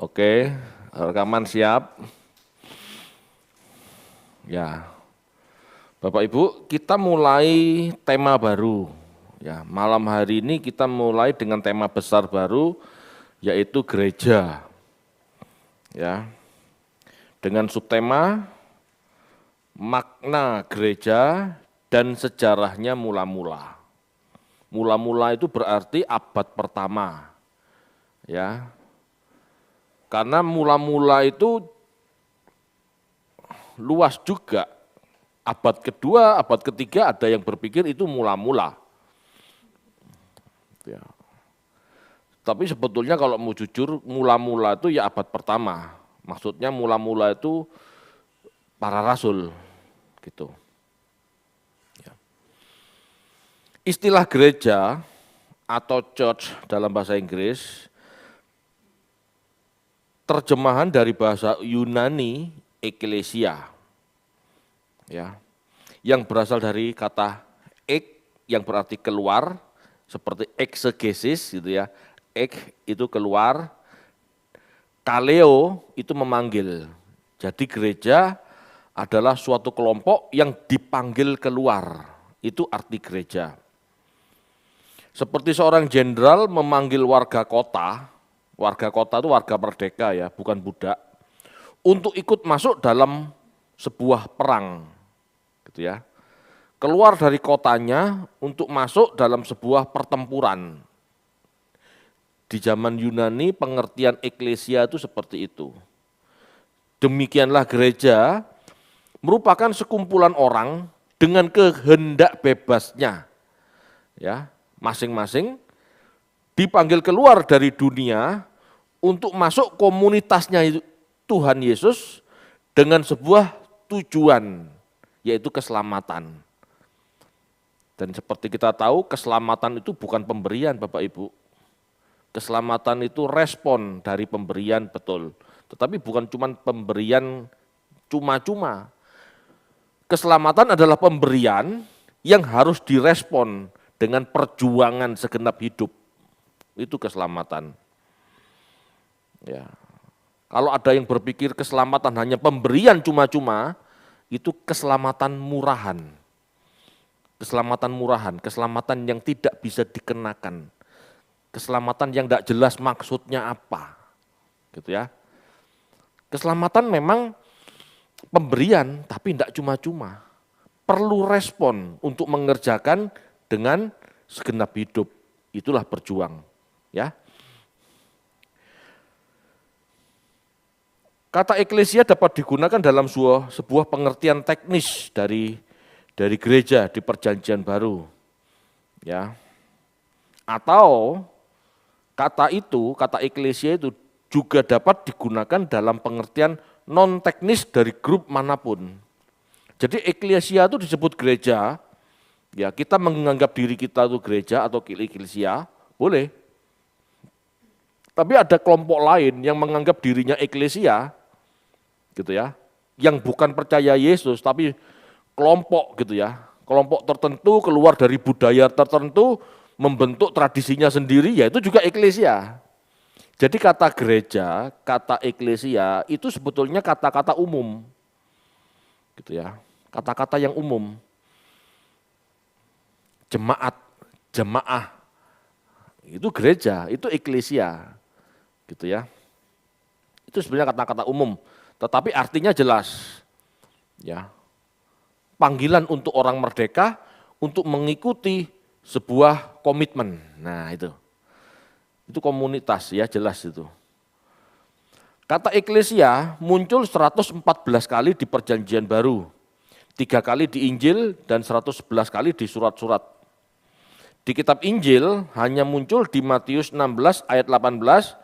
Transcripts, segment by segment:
Oke, rekaman siap. Ya, Bapak Ibu, kita mulai tema baru. Ya, malam hari ini kita mulai dengan tema besar baru, yaitu gereja. Ya, dengan subtema makna gereja dan sejarahnya mula-mula. Mula-mula itu berarti abad pertama. Ya, karena mula-mula itu luas juga. Abad kedua, abad ketiga ada yang berpikir itu mula-mula. Ya. Tapi sebetulnya kalau mau jujur, mula-mula itu ya abad pertama. Maksudnya mula-mula itu para rasul, gitu. Ya. Istilah gereja atau church dalam bahasa Inggris, terjemahan dari bahasa Yunani ekklesia, ya, yang berasal dari kata ek yang berarti keluar, seperti exegesis gitu ya. Ek itu keluar, kaleo itu memanggil. Jadi gereja adalah suatu kelompok yang dipanggil keluar. Itu arti gereja. Seperti seorang jenderal memanggil warga kota itu warga merdeka ya, bukan budak, untuk ikut masuk dalam sebuah perang, gitu ya. Keluar dari kotanya untuk masuk dalam sebuah pertempuran. Di zaman Yunani pengertian eklesia itu seperti itu. Demikianlah gereja merupakan sekumpulan orang dengan kehendak bebasnya, ya, masing-masing dipanggil keluar dari dunia untuk masuk komunitasnya Tuhan Yesus dengan sebuah tujuan, yaitu keselamatan. Dan seperti kita tahu, keselamatan itu bukan pemberian Bapak Ibu. Keselamatan itu respon dari pemberian, betul. Tetapi bukan cuma pemberian cuma-cuma. Keselamatan adalah pemberian yang harus direspon dengan perjuangan segenap hidup. Itu keselamatan. Ya. Kalau ada yang berpikir keselamatan hanya pemberian cuma-cuma, itu keselamatan murahan. Keselamatan murahan, keselamatan yang tidak bisa dikenakan. Keselamatan yang tidak jelas maksudnya apa. Gitu ya. Keselamatan memang pemberian, tapi tidak cuma-cuma. Perlu respon untuk mengerjakan dengan segenap hidup. Itulah berjuang. Ya. Kata eklesia dapat digunakan dalam sebuah pengertian teknis dari gereja di Perjanjian Baru. Ya. Atau kata eklesia itu juga dapat digunakan dalam pengertian non teknis dari grup manapun. Jadi eklesia itu disebut gereja, ya kita menganggap diri kita itu gereja atau eklesia, boleh. Tapi ada kelompok lain yang menganggap dirinya eklesia, gitu ya, yang bukan percaya Yesus tapi kelompok gitu ya, kelompok tertentu keluar dari budaya tertentu membentuk tradisinya sendiri, ya itu juga eklesia. Jadi kata gereja, kata eklesia itu sebetulnya kata-kata umum, gitu ya, kata-kata yang umum. Jemaat, jemaah, itu gereja, itu eklesia, gitu ya. Itu sebenarnya kata-kata umum. Tetapi artinya jelas, ya, panggilan untuk orang merdeka untuk mengikuti sebuah komitmen. Nah itu komunitas ya, jelas itu. Kata eklesia muncul 114 kali di Perjanjian Baru, 3 kali di Injil dan 111 kali di surat-surat. Di kitab Injil hanya muncul di Matius 16 ayat 18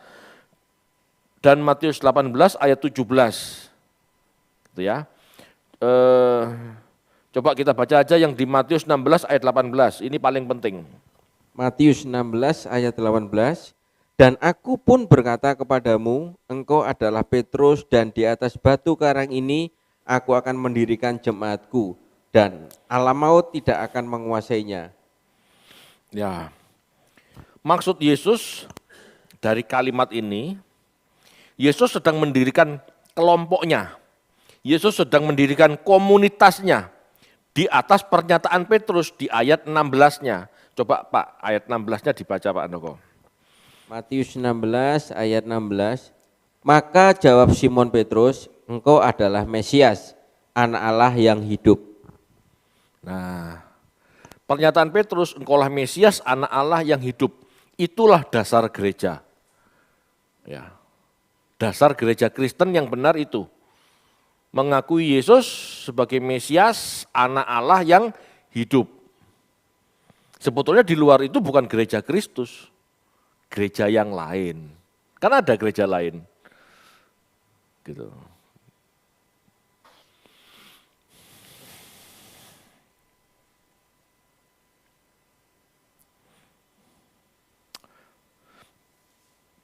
dan Matius 18 ayat 17. Gitu ya. Coba kita baca aja yang di Matius 16 ayat 18, ini paling penting. Matius 16 ayat 18, dan aku pun berkata kepadamu, engkau adalah Petrus dan di atas batu karang ini aku akan mendirikan jemaatku dan alam maut tidak akan menguasainya. Ya, maksud Yesus dari kalimat ini, Yesus sedang mendirikan kelompoknya. Yesus sedang mendirikan komunitasnya di atas pernyataan Petrus di ayat 16-nya. Coba Pak, ayat 16-nya dibaca Pak Andoko. Matius 16 ayat 16. Maka jawab Simon Petrus, engkau adalah Mesias, anak Allah yang hidup. Nah, pernyataan Petrus, engkaulah Mesias, anak Allah yang hidup. Itulah dasar gereja. Ya. Dasar gereja Kristen yang benar itu. Mengakui Yesus sebagai Mesias, anak Allah yang hidup. Sebetulnya di luar itu bukan gereja Kristus, gereja yang lain. Kan ada gereja lain. Gitu.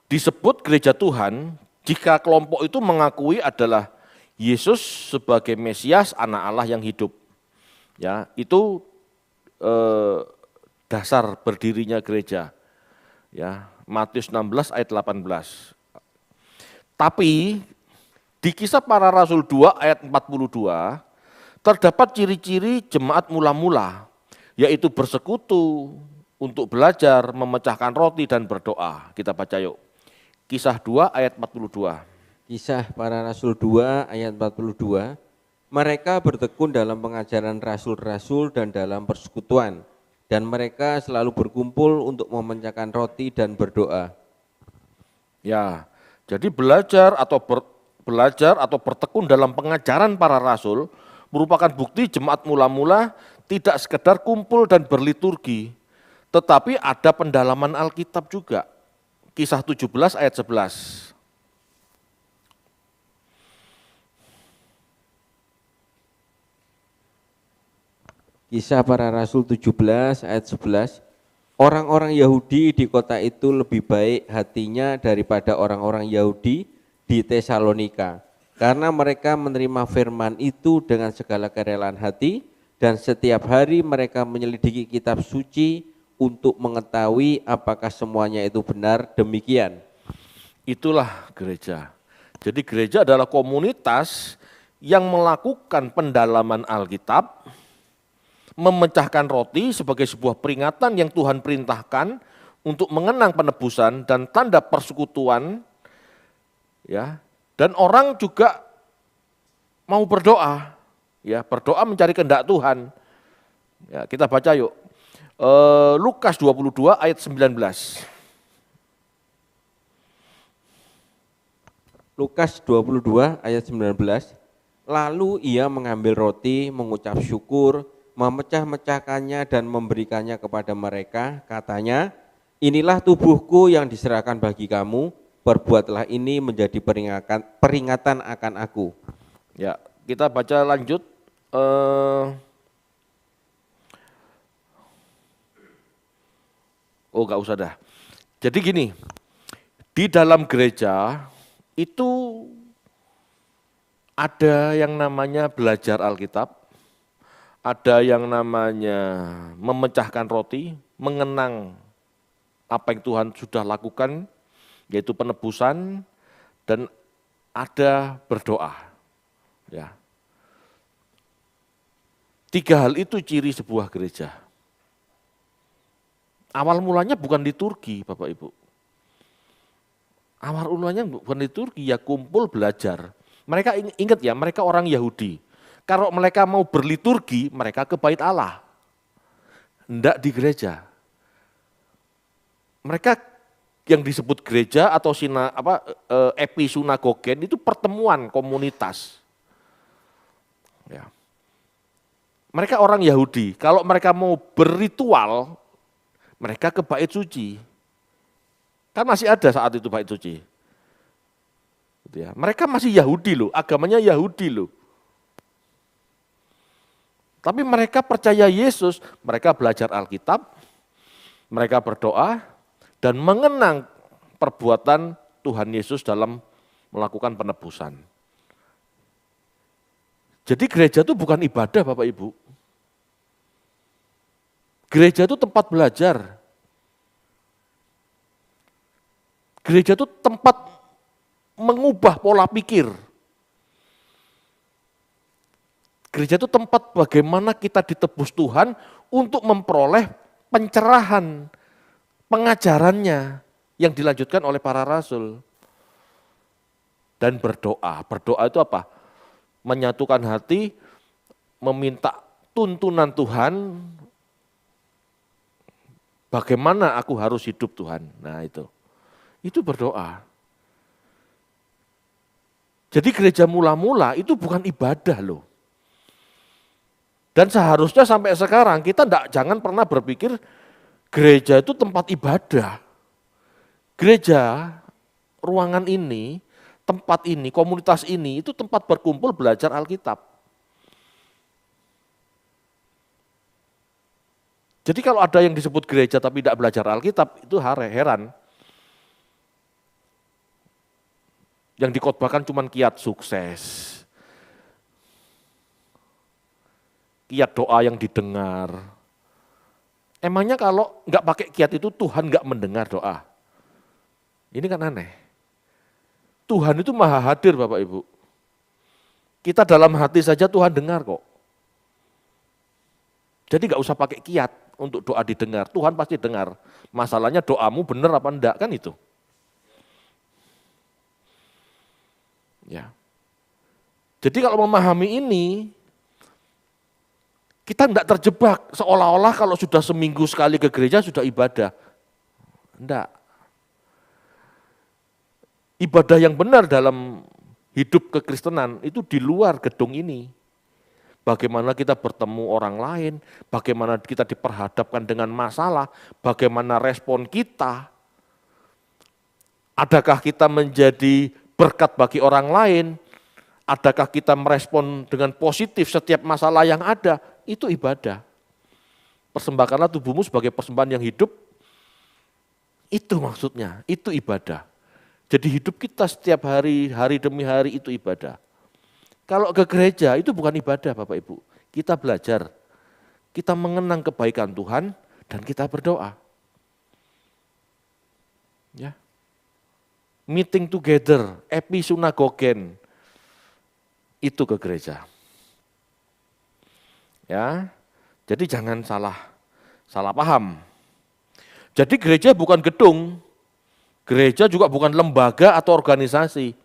Disebut gereja Tuhan jika kelompok itu mengakui adalah Yesus sebagai Mesias, anak Allah yang hidup. Ya, itu dasar berdirinya gereja. Ya, Matius 16 ayat 18. Tapi di Kisah Para Rasul 2 ayat 42 terdapat ciri-ciri jemaat mula-mula, yaitu bersekutu untuk belajar, memecahkan roti dan berdoa. Kita baca yuk. Kisah 2 ayat 42. Kisah Para Rasul 2 ayat 42. Mereka bertekun dalam pengajaran rasul-rasul dan dalam persekutuan, dan mereka selalu berkumpul untuk memecahkan roti dan berdoa. Ya, jadi belajar atau bertekun dalam pengajaran para rasul merupakan bukti jemaat mula-mula tidak sekedar kumpul dan berliturgi, tetapi ada pendalaman Alkitab juga. Kisah 17 ayat 11. Kisah Para Rasul 17 ayat 11. Orang-orang Yahudi di kota itu lebih baik hatinya daripada orang-orang Yahudi di Tesalonika, karena mereka menerima firman itu dengan segala kerelaan hati, dan setiap hari mereka menyelidiki kitab suci untuk mengetahui apakah semuanya itu benar demikian. Itulah gereja. Jadi gereja adalah komunitas yang melakukan pendalaman Alkitab, memecahkan roti sebagai sebuah peringatan yang Tuhan perintahkan untuk mengenang penebusan dan tanda persekutuan, ya. Dan orang juga mau berdoa, ya, berdoa mencari kehendak Tuhan. Ya, kita baca yuk. Lukas 22 ayat 19. Lukas 22 ayat 19. Lalu ia mengambil roti, mengucap syukur, memecah-mecahkannya dan memberikannya kepada mereka, katanya, inilah tubuhku yang diserahkan bagi kamu, perbuatlah ini menjadi peringatan akan aku. Ya, kita baca lanjut. Enggak usah dah. Jadi gini, di dalam gereja itu ada yang namanya belajar Alkitab, ada yang namanya memecahkan roti, mengenang apa yang Tuhan sudah lakukan, yaitu penebusan, dan ada berdoa. Ya. 3 hal itu ciri sebuah gereja. Awal mulanya bukan liturgi, Bapak Ibu. Awal mulanya bukan liturgi, ya kumpul belajar. Mereka ingat ya, mereka orang Yahudi. Kalau mereka mau berliturgi, mereka ke bait Allah. Enggak di gereja. Mereka yang disebut gereja atau episinagogen itu pertemuan komunitas. Ya. Mereka orang Yahudi, kalau mereka mau berritual, mereka ke bait suci. Kan masih ada saat itu bait suci. Gitu ya. Mereka masih Yahudi loh, agamanya Yahudi loh. Tapi mereka percaya Yesus, mereka belajar Alkitab, mereka berdoa, dan mengenang perbuatan Tuhan Yesus dalam melakukan penebusan. Jadi gereja itu bukan ibadah Bapak Ibu. Gereja itu tempat belajar. Gereja itu tempat mengubah pola pikir. Gereja itu tempat bagaimana kita ditebus Tuhan untuk memperoleh pencerahan, pengajarannya yang dilanjutkan oleh para rasul. Dan berdoa. Berdoa itu apa? Menyatukan hati, meminta tuntunan Tuhan, bagaimana aku harus hidup Tuhan. Nah itu berdoa. Jadi gereja mula-mula itu bukan ibadah loh. Dan seharusnya sampai sekarang kita jangan pernah berpikir gereja itu tempat ibadah. Gereja, ruangan ini, tempat ini, komunitas ini itu tempat berkumpul belajar Alkitab. Jadi kalau ada yang disebut gereja tapi tidak belajar Alkitab itu heran. Yang dikhotbahkan cuma kiat sukses. Kiat doa yang didengar. Emangnya kalau nggak pakai kiat itu Tuhan nggak mendengar doa? Ini kan aneh. Tuhan itu maha hadir Bapak Ibu. Kita dalam hati saja Tuhan dengar kok. Jadi nggak usah pakai kiat untuk doa didengar. Tuhan pasti dengar. Masalahnya doamu benar apa enggak kan itu. Ya. Jadi kalau memahami ini, kita tidak terjebak seolah-olah kalau sudah seminggu sekali ke gereja sudah ibadah. Enggak. Ibadah yang benar dalam hidup kekristenan itu di luar gedung ini. Bagaimana kita bertemu orang lain, bagaimana kita diperhadapkan dengan masalah, bagaimana respon kita. Adakah kita menjadi berkat bagi orang lain? Adakah kita merespon dengan positif setiap masalah yang ada? Itu ibadah. Persembahkanlah tubuhmu sebagai persembahan yang hidup. Itu maksudnya, itu ibadah. Jadi hidup kita setiap hari, hari demi hari itu ibadah. Kalau ke gereja itu bukan ibadah Bapak Ibu. Kita belajar, kita mengenang kebaikan Tuhan dan kita berdoa. Ya. Meeting together, episinagogen, itu ke gereja. Ya, jadi jangan salah paham. Jadi gereja bukan gedung, gereja juga bukan lembaga atau organisasi.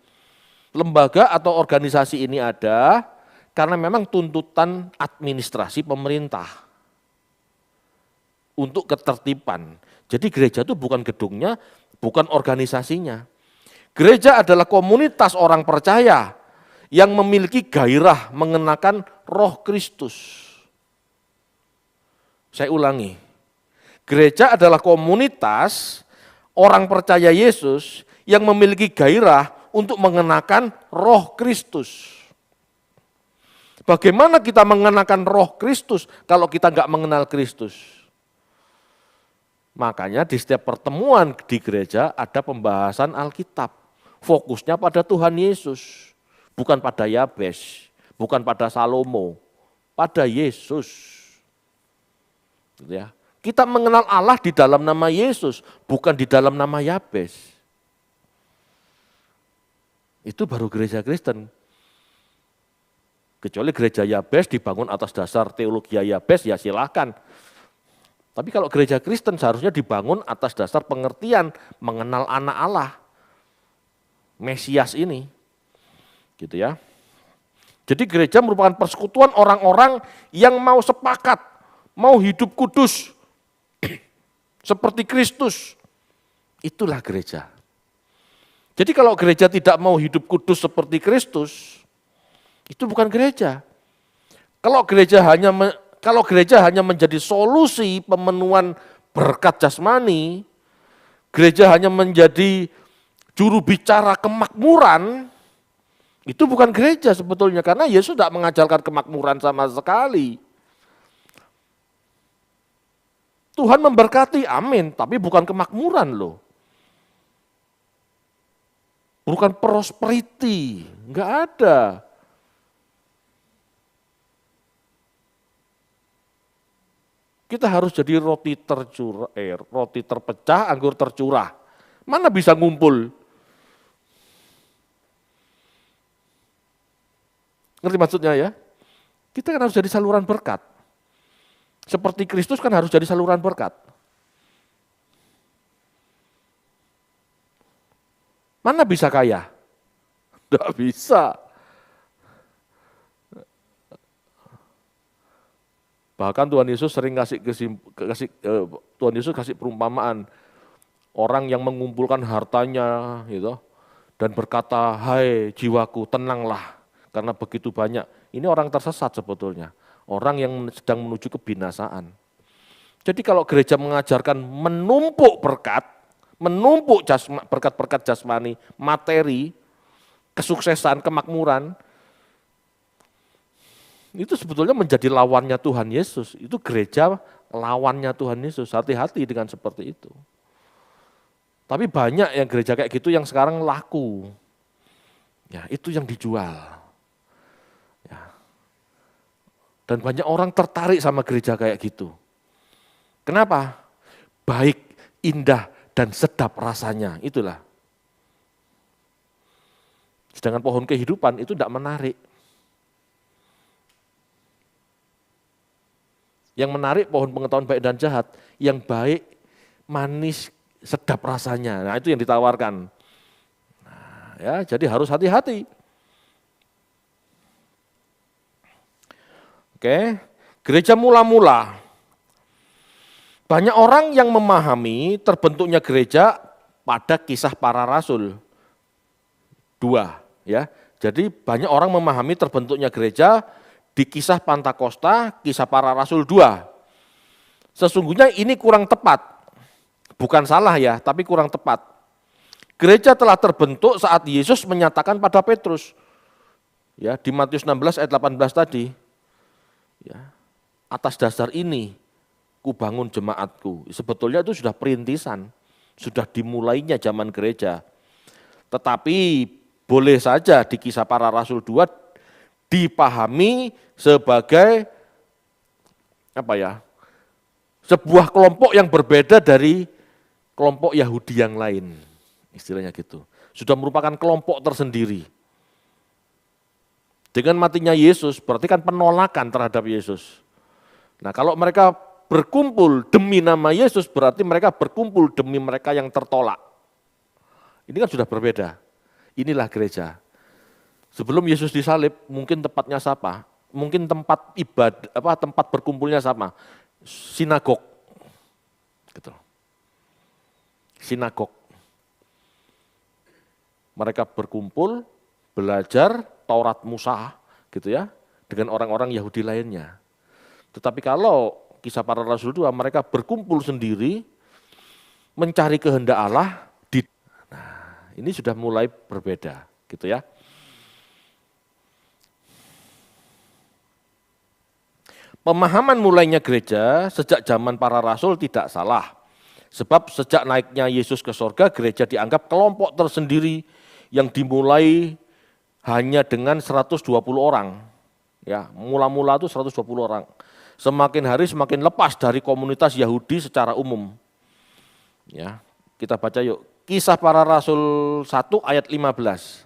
Lembaga atau organisasi ini ada karena memang tuntutan administrasi pemerintah untuk ketertiban. Jadi gereja itu bukan gedungnya, bukan organisasinya. Gereja adalah komunitas orang percaya yang memiliki gairah mengenakan Roh Kristus. Saya ulangi, gereja adalah komunitas orang percaya Yesus yang memiliki gairah untuk mengenakan Roh Kristus. Bagaimana kita mengenakan Roh Kristus kalau kita nggak mengenal Kristus? Makanya di setiap pertemuan di gereja ada pembahasan Alkitab. Fokusnya pada Tuhan Yesus, bukan pada Yabes, bukan pada Salomo, pada Yesus. Gitu ya. Kita mengenal Allah di dalam nama Yesus, bukan di dalam nama Yabes. Itu baru gereja Kristen. Kecuali gereja Yabes dibangun atas dasar teologi Yabes, ya silakan. Tapi kalau gereja Kristen seharusnya dibangun atas dasar pengertian mengenal anak Allah, Mesias ini. Gitu ya. Jadi gereja merupakan persekutuan orang-orang yang mau sepakat, mau hidup kudus, seperti Kristus. Itulah gereja. Jadi kalau gereja tidak mau hidup kudus seperti Kristus, itu bukan gereja. Kalau gereja hanya menjadi solusi pemenuhan berkat jasmani, gereja hanya menjadi juru bicara kemakmuran, itu bukan gereja sebetulnya, karena Yesus tidak mengajarkan kemakmuran sama sekali. Tuhan memberkati, amin, tapi bukan kemakmuran loh. Bukan prosperity, enggak ada. Kita harus jadi roti terpecah, anggur tercurah. Mana bisa ngumpul? Ngerti maksudnya ya? Kita kan harus jadi saluran berkat. Seperti Kristus kan harus jadi saluran berkat. Mana bisa kaya? Tidak bisa. Bahkan Tuhan Yesus sering Tuhan Yesus kasih perumpamaan orang yang mengumpulkan hartanya gitu dan berkata, "Hai jiwaku, tenanglah karena begitu banyak." Ini orang tersesat sebetulnya, orang yang sedang menuju kebinasaan. Jadi kalau gereja mengajarkan menumpuk berkat, menumpuk berkat-berkat jasmani, materi, kesuksesan, kemakmuran, itu sebetulnya menjadi lawannya Tuhan Yesus. Itu gereja lawannya Tuhan Yesus. Hati-hati dengan seperti itu. Tapi banyak yang gereja kayak gitu yang sekarang laku. Ya, itu yang dijual. Ya. Dan banyak orang tertarik sama gereja kayak gitu. Kenapa? Baik, indah, dan sedap rasanya. Itulah. Sedangkan pohon kehidupan itu tidak menarik. Yang menarik pohon pengetahuan baik dan jahat, yang baik, manis, sedap rasanya. Nah itu yang ditawarkan. Nah, ya, jadi harus hati-hati. Oke, gereja mula-mula. Banyak orang yang memahami terbentuknya gereja pada kisah para rasul. 2, ya. Jadi banyak orang memahami terbentuknya gereja di kisah Pentakosta, kisah para rasul 2. Sesungguhnya ini kurang tepat. Bukan salah ya, tapi kurang tepat. Gereja telah terbentuk saat Yesus menyatakan pada Petrus. Ya, di Matius 16 ayat 18 tadi. Ya, atas dasar ini kubangun jemaatku. Sebetulnya itu sudah perintisan, sudah dimulainya zaman gereja. Tetapi boleh saja di kisah para rasul 2 dipahami sebagai sebuah kelompok yang berbeda dari kelompok Yahudi yang lain, istilahnya gitu. Sudah merupakan kelompok tersendiri. Dengan matinya Yesus berarti kan penolakan terhadap Yesus. Nah kalau mereka berkumpul demi nama Yesus berarti mereka berkumpul demi mereka yang tertolak. Ini kan sudah berbeda. Inilah gereja. Sebelum Yesus disalib, mungkin tempatnya siapa? Mungkin tempat ibadah, tempat berkumpulnya sama, sinagog, gitu. Sinagog. Mereka berkumpul, belajar Taurat Musa, gitu ya, dengan orang-orang Yahudi lainnya. Tetapi kalau kisah para rasul 2, mereka berkumpul sendiri, mencari kehendak Allah. Nah, ini sudah mulai berbeda, gitu ya. Pemahaman mulainya gereja sejak zaman para rasul tidak salah. Sebab sejak naiknya Yesus ke sorga, gereja dianggap kelompok tersendiri yang dimulai hanya dengan 120 orang. Ya, mula-mula itu 120 orang. Semakin hari semakin lepas dari komunitas Yahudi secara umum. Ya, kita baca yuk. Kisah para Rasul 1 ayat 15.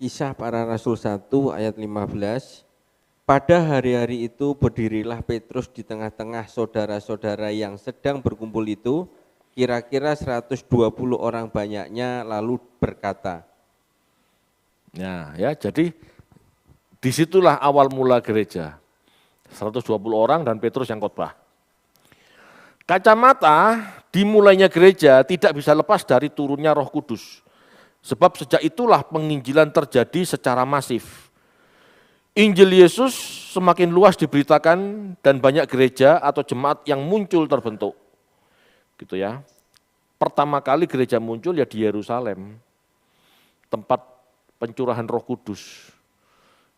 Kisah para Rasul 1 ayat 15. Pada hari-hari itu berdirilah Petrus di tengah-tengah saudara-saudara yang sedang berkumpul itu, kira-kira 120 orang banyaknya, lalu berkata. Nah, ya, jadi disitulah awal mula gereja. 120 orang dan Petrus yang khotbah. Kacamata dimulainya gereja tidak bisa lepas dari turunnya Roh Kudus. Sebab sejak itulah penginjilan terjadi secara masif. Injil Yesus semakin luas diberitakan dan banyak gereja atau jemaat yang muncul terbentuk. Gitu ya. Pertama kali gereja muncul ya di Yerusalem. Tempat pencurahan Roh Kudus.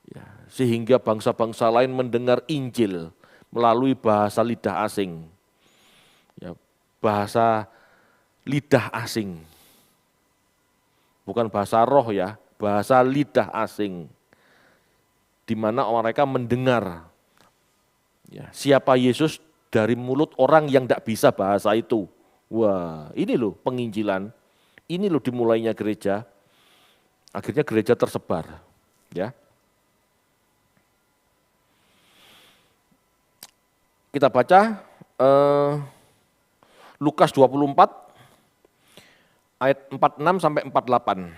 Ya, sehingga bangsa-bangsa lain mendengar Injil melalui bahasa lidah asing. Ya, bahasa lidah asing. Bukan bahasa roh ya, bahasa lidah asing. Di mana mereka mendengar ya, siapa Yesus dari mulut orang yang tidak bisa bahasa itu. Wah, ini loh penginjilan, ini loh dimulainya gereja. Akhirnya gereja tersebar, ya. Kita baca Lukas 24 ayat 46 sampai 48.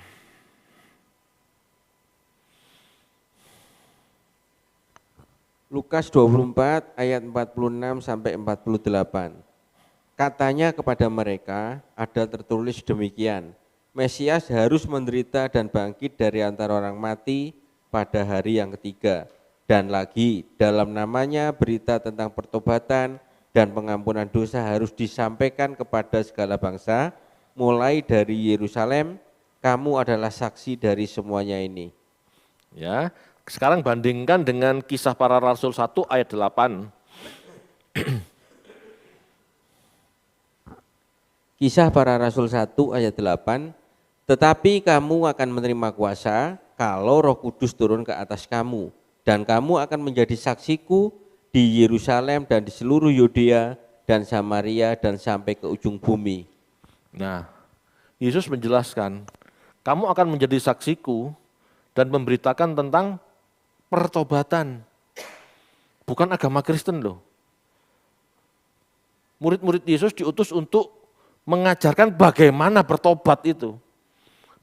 Lukas 24 ayat 46 sampai 48. Katanya kepada mereka, ada tertulis demikian, Mesias harus menderita dan bangkit dari antara orang mati pada hari yang ketiga. Dan lagi, dalam namanya berita tentang pertobatan dan pengampunan dosa harus disampaikan kepada segala bangsa, mulai dari Yerusalem, kamu adalah saksi dari semuanya ini. Ya, sekarang bandingkan dengan Kisah Para Rasul 1 ayat 8. Kisah Para Rasul 1 ayat 8, tetapi kamu akan menerima kuasa kalau Roh Kudus turun ke atas kamu, dan kamu akan menjadi saksiku di Yerusalem dan di seluruh Yudea dan Samaria dan sampai ke ujung bumi. Nah, Yesus menjelaskan, kamu akan menjadi saksiku dan memberitakan tentang pertobatan. Bukan agama Kristen loh. Murid-murid Yesus diutus untuk mengajarkan bagaimana bertobat itu.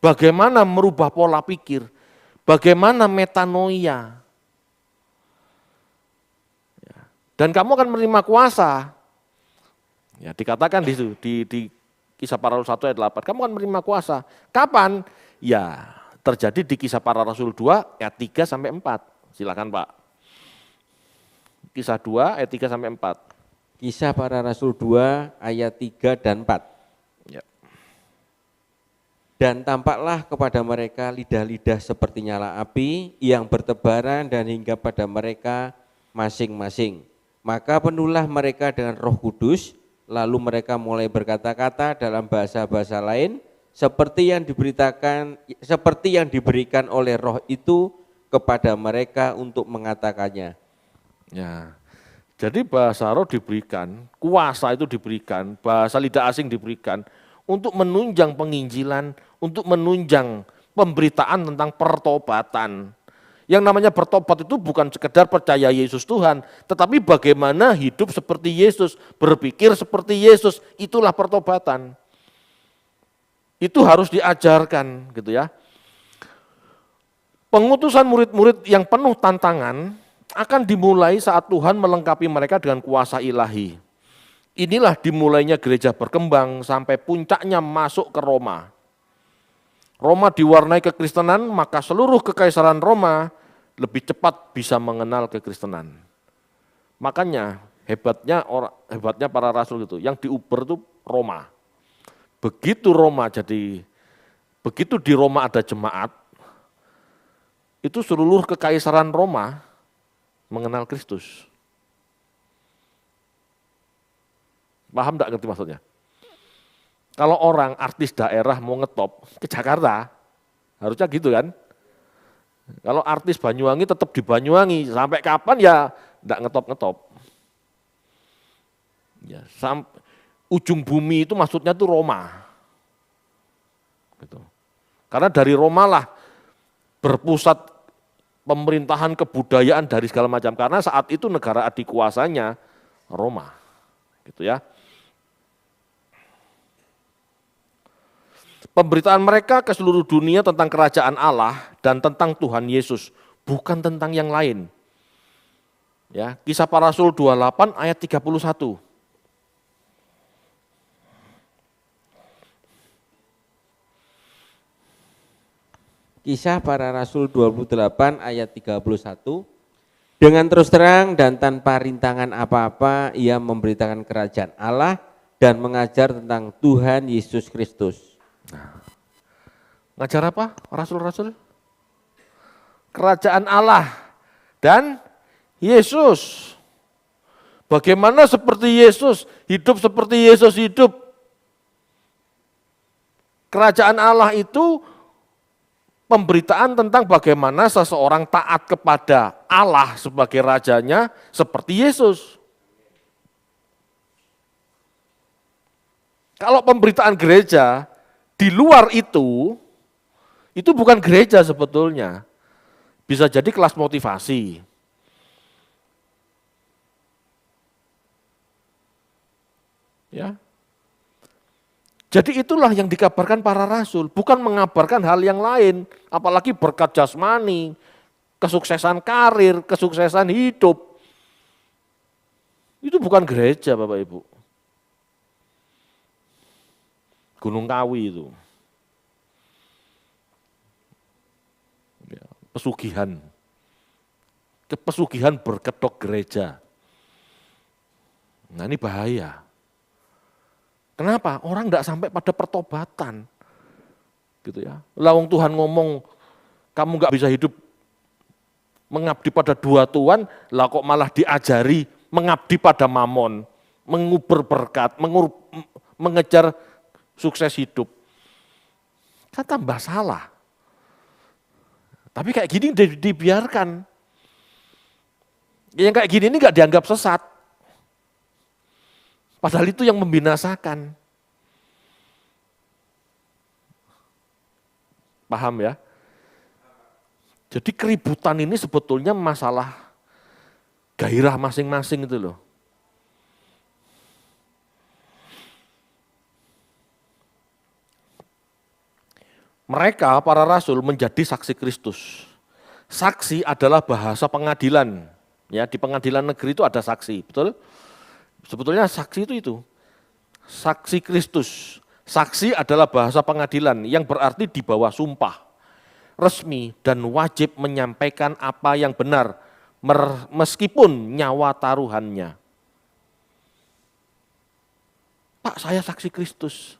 Bagaimana merubah pola pikir. Bagaimana metanoia. Dan kamu akan menerima kuasa. Ya, dikatakan di Kisah Para Rasul 1 ayat 8. Kamu akan menerima kuasa. Kapan? Ya, terjadi di Kisah Para Rasul 2 ayat 3 sampai 4. Silakan Pak. Kisah 2 ayat 3 sampai 4. Kisah Para Rasul 2 ayat 3 dan 4. Ya. Dan tampaklah kepada mereka lidah-lidah seperti nyala api yang bertebaran dan hingga pada mereka masing-masing. Maka penuhlah mereka dengan Roh Kudus, lalu mereka mulai berkata-kata dalam bahasa-bahasa lain seperti yang diberikan oleh Roh itu kepada mereka untuk mengatakannya. Ya. Jadi bahasa roh diberikan, kuasa itu diberikan, bahasa lidah asing diberikan untuk menunjang penginjilan, untuk menunjang pemberitaan tentang pertobatan. Yang namanya bertobat itu bukan sekedar percaya Yesus Tuhan, tetapi bagaimana hidup seperti Yesus, berpikir seperti Yesus, itulah pertobatan. Itu harus diajarkan gitu ya. Pengutusan murid-murid yang penuh tantangan akan dimulai saat Tuhan melengkapi mereka dengan kuasa ilahi. Inilah dimulainya gereja berkembang sampai puncaknya masuk ke Roma. Roma diwarnai kekristenan, maka seluruh kekaisaran Roma lebih cepat bisa mengenal kekristenan. Makanya hebatnya para rasul itu, yang diuber itu Roma. Begitu di Roma ada jemaat, itu seluruh kekaisaran Roma mengenal Kristus. Paham enggak ngerti maksudnya? Kalau orang artis daerah mau ngetop ke Jakarta, harusnya gitu kan? Kalau artis Banyuwangi tetap di Banyuwangi, sampai kapan ya enggak ngetop-ngetop. Ya, ujung bumi itu maksudnya tuh Roma. Gitu. Karena dari Roma lah berpusat pemerintahan, kebudayaan dari segala macam, karena saat itu negara adik kuasanya Roma, gitu ya. Pemberitaan mereka ke seluruh dunia tentang kerajaan Allah dan tentang Tuhan Yesus, bukan tentang yang lain. Ya, Kisah Para Rasul 28 ayat 31. Kisah Para Rasul 28 ayat 31, dengan terus terang dan tanpa rintangan apa-apa ia memberitakan kerajaan Allah dan mengajar tentang Tuhan Yesus Kristus. Ngajar apa rasul-rasul? Kerajaan Allah dan Yesus. Bagaimana seperti Yesus, hidup seperti Yesus hidup. Kerajaan Allah itu pemberitaan tentang bagaimana seseorang taat kepada Allah sebagai rajanya seperti Yesus. Kalau pemberitaan gereja di luar itu, Itu bukan gereja sebetulnya. Bisa jadi kelas motivasi. Ya. Jadi itulah yang dikabarkan para rasul, bukan mengabarkan hal yang lain, apalagi berkat jasmani, kesuksesan karir, kesuksesan hidup. Itu bukan gereja Bapak Ibu. Gunung Kawi itu. Ya, pesugihan. Pesugihan berkedok gereja. Nah ini bahaya. Kenapa? Orang tidak sampai pada pertobatan. Gitu ya. Lawang Tuhan ngomong, kamu nggak bisa hidup mengabdi pada dua Tuhan, lah kok malah diajari mengabdi pada mamon, menguber berkat, mengejar sukses hidup. Kan tambah salah. Tapi kayak gini dibiarkan. Yang kayak gini ini nggak dianggap sesat. Padahal itu yang membinasakan. Paham ya? Jadi keributan ini sebetulnya masalah gairah masing-masing itu loh. Mereka, para rasul, menjadi saksi Kristus. Saksi adalah bahasa pengadilan. Ya, di pengadilan negeri itu ada saksi, betul? Sebetulnya saksi itu. Saksi Kristus. Saksi adalah bahasa pengadilan yang berarti di bawah sumpah. Resmi dan wajib menyampaikan apa yang benar meskipun nyawa taruhannya. Pak, saya saksi Kristus.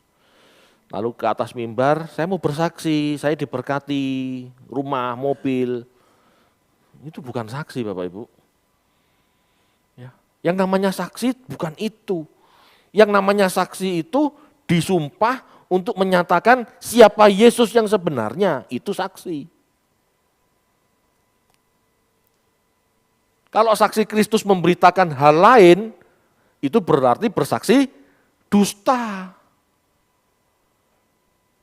Lalu ke atas mimbar, saya mau bersaksi, saya diberkati, rumah, mobil. Itu bukan saksi Bapak Ibu. Yang namanya saksi bukan itu. Yang namanya saksi itu disumpah untuk menyatakan siapa Yesus yang sebenarnya, itu saksi. Kalau saksi Kristus memberitakan hal lain, itu berarti bersaksi dusta.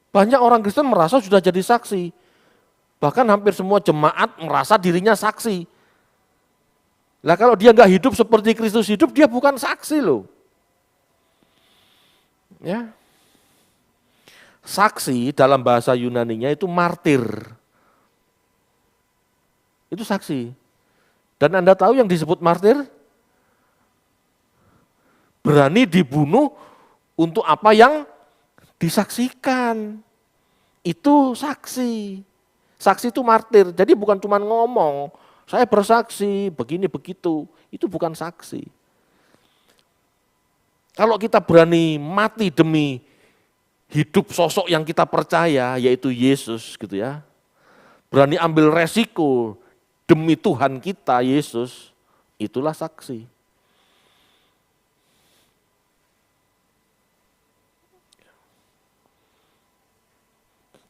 Banyak orang Kristen merasa sudah jadi saksi. Bahkan hampir semua jemaat merasa dirinya saksi. Lah kalau dia nggak hidup seperti Kristus hidup, dia bukan saksi loh. Ya. Saksi dalam bahasa Yunaninya itu martir. Itu saksi. Dan Anda tahu yang disebut martir? Berani dibunuh untuk apa yang disaksikan. Itu saksi. Saksi itu martir. Jadi bukan cuma ngomong, saya bersaksi, begini begitu, itu bukan saksi. Kalau kita berani mati demi hidup sosok yang kita percaya, yaitu Yesus gitu ya. Berani ambil resiko demi Tuhan kita, Yesus, itulah saksi.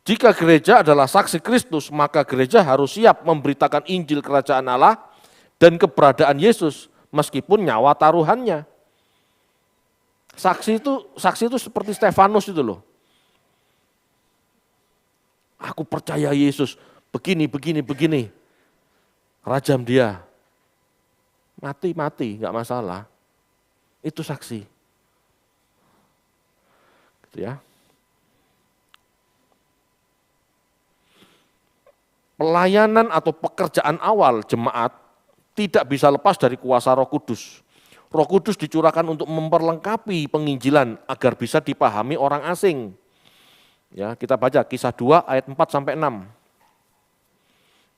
Jika gereja adalah saksi Kristus, maka gereja harus siap memberitakan Injil Kerajaan Allah dan keberadaan Yesus meskipun nyawa taruhannya. Saksi itu seperti Stefanus itu loh. Aku percaya Yesus, begini. Rajam dia. Mati, enggak masalah. Itu saksi. Gitu ya. Pelayanan atau pekerjaan awal jemaat tidak bisa lepas dari kuasa Roh Kudus. Roh Kudus dicurahkan untuk memperlengkapi penginjilan agar bisa dipahami orang asing. Ya, kita baca Kisah 2 ayat 4 sampai 6.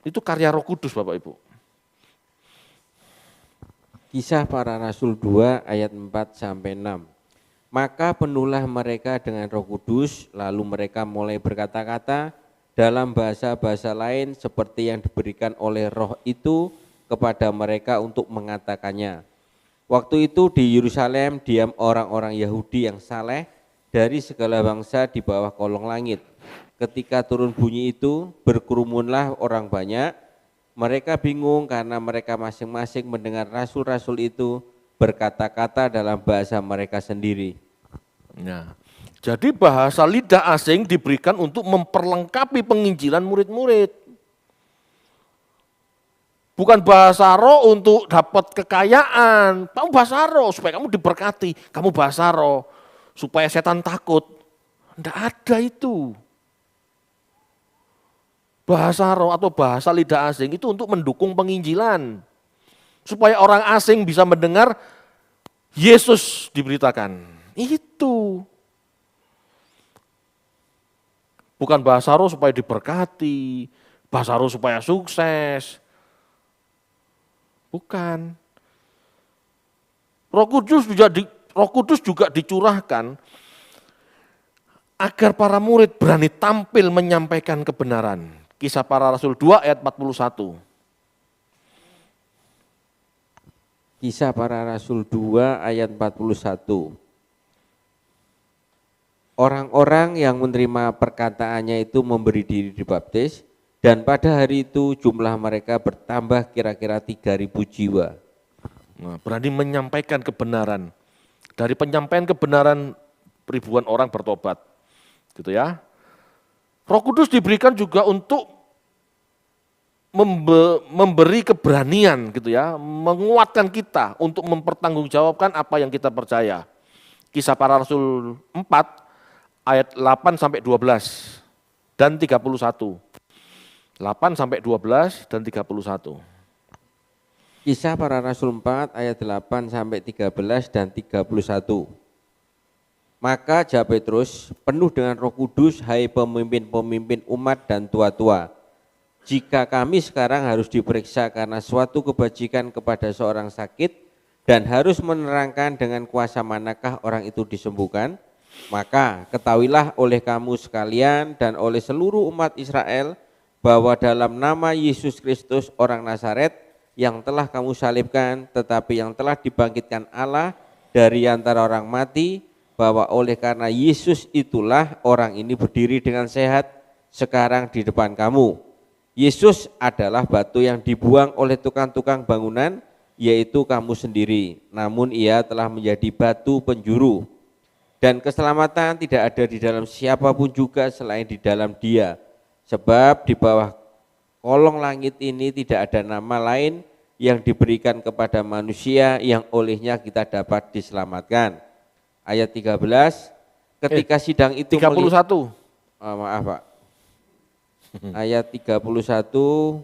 Itu karya Roh Kudus Bapak Ibu. Kisah para Rasul 2 ayat 4 sampai 6. Maka penuhlah mereka dengan Roh Kudus, lalu mereka mulai berkata-kata dalam bahasa-bahasa lain seperti yang diberikan oleh Roh itu kepada mereka untuk mengatakannya. Waktu itu di Yerusalem diam orang-orang Yahudi yang saleh dari segala bangsa di bawah kolong langit. Ketika turun bunyi itu, berkerumunlah orang banyak. Mereka bingung karena mereka masing-masing mendengar rasul-rasul itu berkata-kata dalam bahasa mereka sendiri. Nah, Jadi bahasa lidah asing diberikan untuk memperlengkapi penginjilan murid-murid. Bukan bahasa roh untuk dapat kekayaan. Kamu bahasa roh supaya kamu diberkati. Kamu bahasa roh supaya setan takut. Tidak ada itu. Bahasa roh atau bahasa lidah asing itu untuk mendukung penginjilan. Supaya orang asing bisa mendengar Yesus diberitakan. Itu. Bukan bahasa roh supaya diberkati, bahasa roh supaya sukses. Bukan. Roh Kudus juga dicurahkan agar para murid berani tampil menyampaikan kebenaran. Kisah Para Rasul 2 ayat 41. Kisah Para Rasul 2 ayat 41. Orang-orang yang menerima perkataannya itu memberi diri dibaptis, dan pada hari itu jumlah mereka bertambah kira-kira 3.000 jiwa. Nah, berani menyampaikan kebenaran. Dari penyampaian kebenaran ribuan orang bertobat. Gitu ya. Roh Kudus diberikan juga untuk memberi keberanian gitu ya, menguatkan kita untuk mempertanggungjawabkan apa yang kita percaya. Kisah Para Rasul 4 ayat 8 sampai 12 dan 31. 8 sampai 12 dan 31. Kisah Para Rasul 4 ayat 8 sampai 13 dan 31. Maka jawab Petrus, penuh dengan Roh Kudus, hai pemimpin-pemimpin umat dan tua-tua, jika kami sekarang harus diperiksa karena suatu kebajikan kepada seorang sakit dan harus menerangkan dengan kuasa manakah orang itu disembuhkan, maka ketahuilah oleh kamu sekalian dan oleh seluruh umat Israel bahwa dalam nama Yesus Kristus orang Nazaret yang telah kamu salibkan tetapi yang telah dibangkitkan Allah dari antara orang mati, bahwa oleh karena Yesus itulah orang ini berdiri dengan sehat sekarang di depan kamu. Yesus adalah batu yang dibuang oleh tukang-tukang bangunan, yaitu kamu sendiri, namun ia telah menjadi batu penjuru. Dan keselamatan tidak ada di dalam siapapun juga selain di dalam Dia. Sebab di bawah kolong langit ini tidak ada nama lain yang diberikan kepada manusia yang olehnya kita dapat diselamatkan. Ayat 13, ketika sidang itu 31. Maaf Pak. Ayat 31,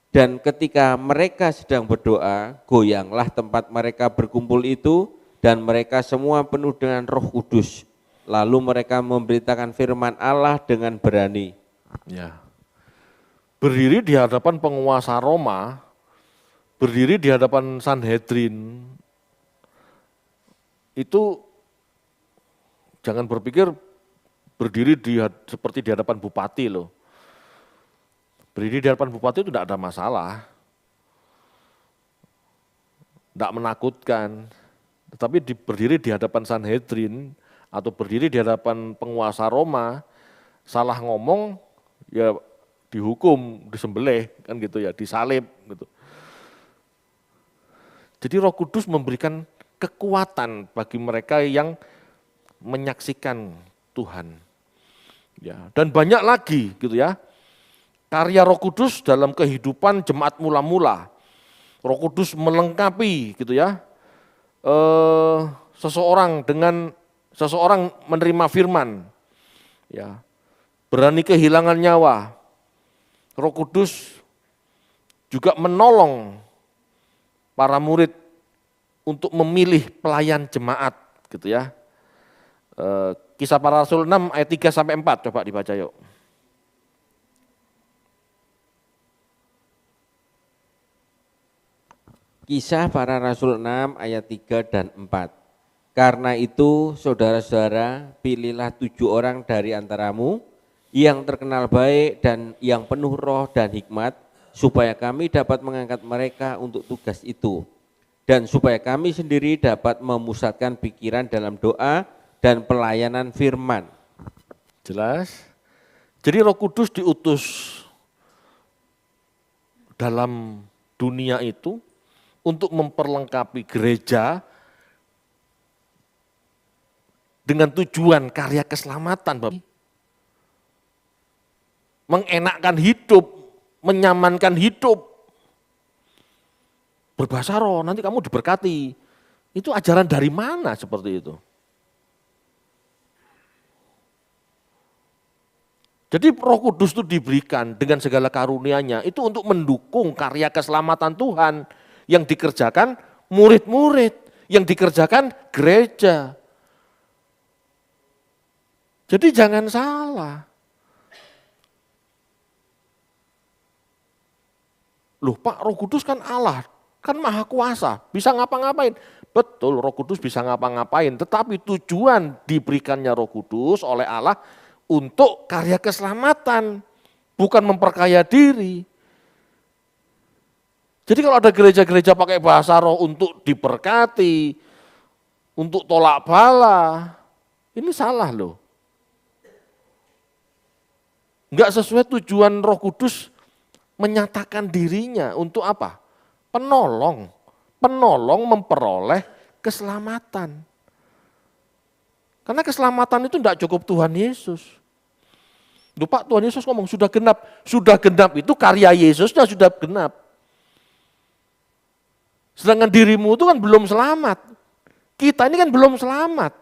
dan ketika mereka sedang berdoa, goyanglah tempat mereka berkumpul itu, dan mereka semua penuh dengan Roh Kudus. Lalu mereka memberitakan firman Allah dengan berani. Ya. Berdiri di hadapan penguasa Roma, berdiri di hadapan Sanhedrin, itu jangan berpikir berdiri seperti di hadapan bupati loh. Berdiri di hadapan bupati itu tidak ada masalah, tidak menakutkan. Tetapi berdiri di hadapan Sanhedrin atau berdiri di hadapan penguasa Roma, salah ngomong ya dihukum, disembelih kan gitu ya, disalib gitu. Jadi Roh Kudus memberikan kekuatan bagi mereka yang menyaksikan Tuhan. Ya, dan banyak lagi gitu ya. Karya Roh Kudus dalam kehidupan jemaat mula-mula. Roh Kudus melengkapi gitu ya. Seseorang menerima firman. Ya. Berani kehilangan nyawa. Roh Kudus juga menolong para murid untuk memilih pelayan jemaat gitu ya. Kisah Para Rasul 6 ayat 3 sampai 4 coba dibaca yuk. Kisah Para Rasul 6 ayat 3 dan 4. Karena itu saudara-saudara, pilihlah 7 orang dari antaramu yang terkenal baik dan yang penuh roh dan hikmat, supaya kami dapat mengangkat mereka untuk tugas itu. Dan supaya kami sendiri dapat memusatkan pikiran dalam doa dan pelayanan firman. Jelas? Jadi Roh Kudus diutus dalam dunia itu untuk memperlengkapi gereja dengan tujuan karya keselamatan, Bapak. Mengenakkan hidup, menyamankan hidup. Berbahasa roh, nanti kamu diberkati. Itu ajaran dari mana seperti itu? Jadi Roh Kudus itu diberikan dengan segala karunia-Nya itu untuk mendukung karya keselamatan Tuhan yang dikerjakan murid-murid, yang dikerjakan gereja. Jadi jangan salah. Loh Pak, Roh Kudus kan Allah, kan maha kuasa, bisa ngapa-ngapain. Betul, Roh Kudus bisa ngapa-ngapain, tetapi tujuan diberikannya Roh Kudus oleh Allah untuk karya keselamatan, bukan memperkaya diri. Jadi kalau ada gereja-gereja pakai bahasa roh untuk diberkati, untuk tolak bala, ini salah loh. Enggak sesuai tujuan Roh Kudus menyatakan dirinya untuk apa? Penolong memperoleh keselamatan. Karena keselamatan itu tidak cukup Tuhan Yesus. Loh Pak, Tuhan Yesus ngomong sudah genap itu karya Yesusnya sudah genap. Sedangkan dirimu itu kan belum selamat. Kita ini kan belum selamat.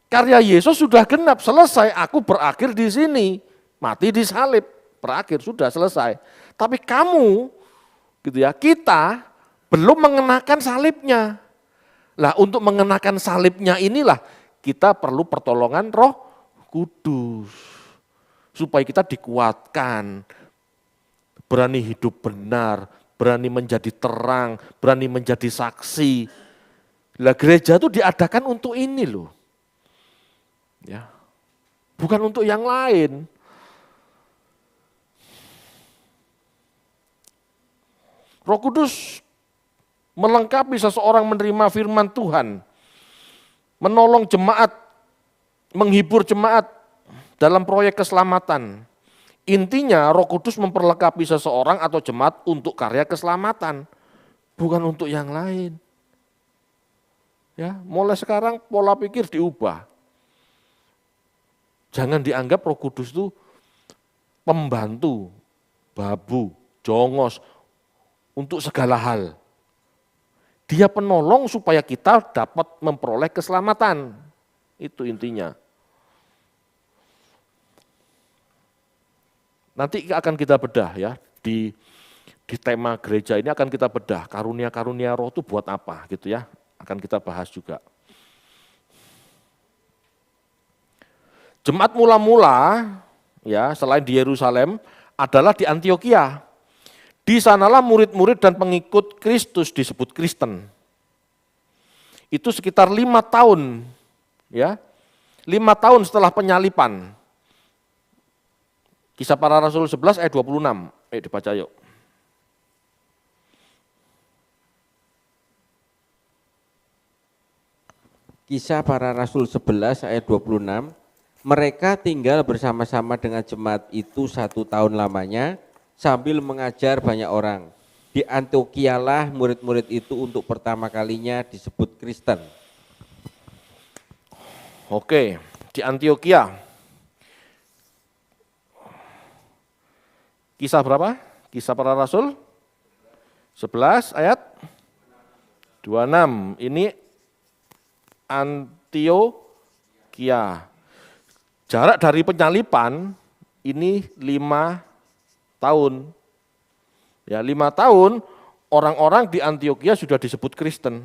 Karya Yesus sudah genap, selesai, aku berakhir di sini. Mati di salib, berakhir, sudah selesai. Tapi kamu, gitu ya, kita belum mengenakan salibnya. Lah untuk mengenakan salibnya inilah kita perlu pertolongan Roh Kudus. Supaya kita dikuatkan, berani hidup benar, berani menjadi terang, berani menjadi saksi. Lah gereja itu diadakan untuk ini loh. Ya. Bukan untuk yang lain. Roh Kudus melengkapi seseorang menerima firman Tuhan, menolong jemaat, menghibur jemaat dalam proyek keselamatan. Intinya Roh Kudus memperlengkapi seseorang atau jemaat untuk karya keselamatan, bukan untuk yang lain. Ya, mulai sekarang pola pikir diubah. Jangan dianggap Roh Kudus itu pembantu, babu, jongos untuk segala hal. Dia penolong supaya kita dapat memperoleh keselamatan. Itu intinya. Nanti akan kita bedah ya, di tema gereja ini akan kita bedah, karunia-karunia roh itu buat apa gitu ya, akan kita bahas juga. Jemaat mula-mula ya selain di Yerusalem adalah di Antiokhia. Di sanalah murid-murid dan pengikut Kristus disebut Kristen. Itu sekitar 5 tahun, ya, 5 tahun setelah penyalipan. Kisah Para Rasul 11 ayat 26, dibaca yuk. Kisah Para Rasul 11 ayat 26, mereka tinggal bersama-sama dengan jemaat itu 1 tahun lamanya, sambil mengajar banyak orang. Di Antiochialah murid-murid itu untuk pertama kalinya disebut Kristen. Oke, di Antiokhia. Kisah berapa? Kisah Para Rasul 11 ayat 26. Ini Antiokhia. Jarak dari penyalipan ini 5 tahun. Ya, 5 tahun orang-orang di Antiokhia sudah disebut Kristen.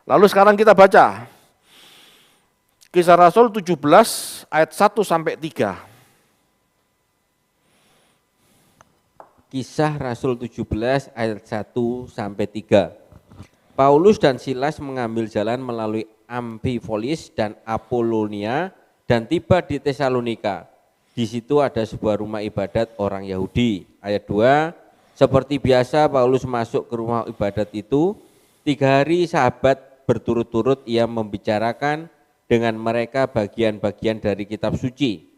Lalu sekarang kita baca Kisah Rasul 17 ayat 1 sampai 3. Kisah Rasul 17 ayat 1 sampai 3. Paulus dan Silas mengambil jalan melalui Amfipolis dan Apolonia dan tiba di Tesalonika. Di situ ada sebuah rumah ibadat orang Yahudi. Ayat 2, seperti biasa Paulus masuk ke rumah ibadat itu. 3 hari sahabat berturut-turut ia membicarakan dengan mereka bagian-bagian dari kitab suci.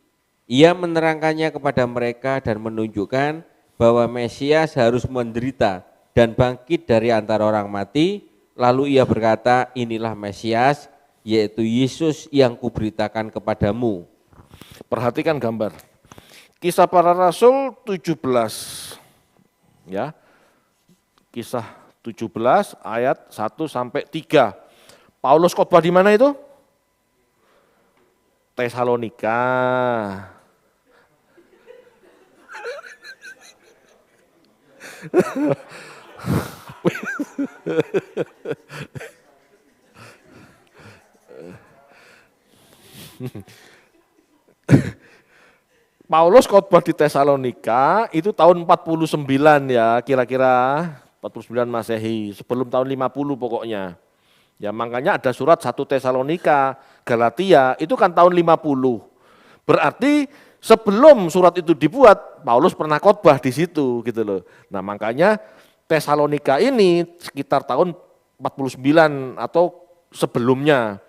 Ia menerangkannya kepada mereka dan menunjukkan bahwa Mesias harus menderita dan bangkit dari antara orang mati, Lalu ia berkata, inilah Mesias, yaitu Yesus yang kuberitakan kepadamu. Perhatikan gambar. Kisah Para Rasul 17. Ya. Kisah 17 ayat 1 sampai 3. Paulus khotbah di mana itu? Tesalonika. Paulus khotbah di Tesalonika itu tahun 49 ya, kira-kira 49 Masehi, sebelum tahun 50 pokoknya. Ya makanya ada surat 1 Tesalonika, Galatia, itu kan tahun 50. Berarti sebelum surat itu dibuat, Paulus pernah khotbah di situ gitu loh. Nah, makanya Tesalonika ini sekitar tahun 49 atau sebelumnya.